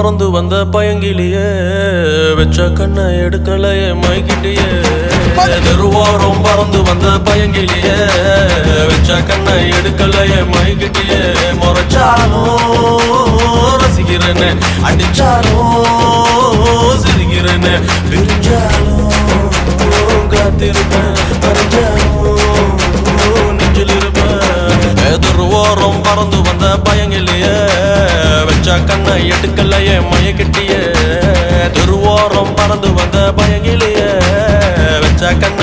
பறந்து வந்த பயங்கிலேயே வச்ச கண்ணை எடுக்கலையே மைக்கிட்டேயே தெருவாரம் பறந்து வந்த பயங்கிலேயே வச்ச கண்ணை எடுக்கலையே மைக்கிட்டேயே முறைச்சாலும் ரசிக்கிறேன்னு அடிச்சாலும் சிரிக்கிறேன்னு பிரிஞ்சாலும் காத்திருப்பேன் நெஞ்சில் இருப்பேன் தெருவாரம் பறந்து வந்த பயங்கிலேயே வச்ச கண்ணை எடுக்கலையே மயக்கிட்டியே தெருவாரம் பறந்து வந்த பயங்கிலேயே வச்ச கண்ணை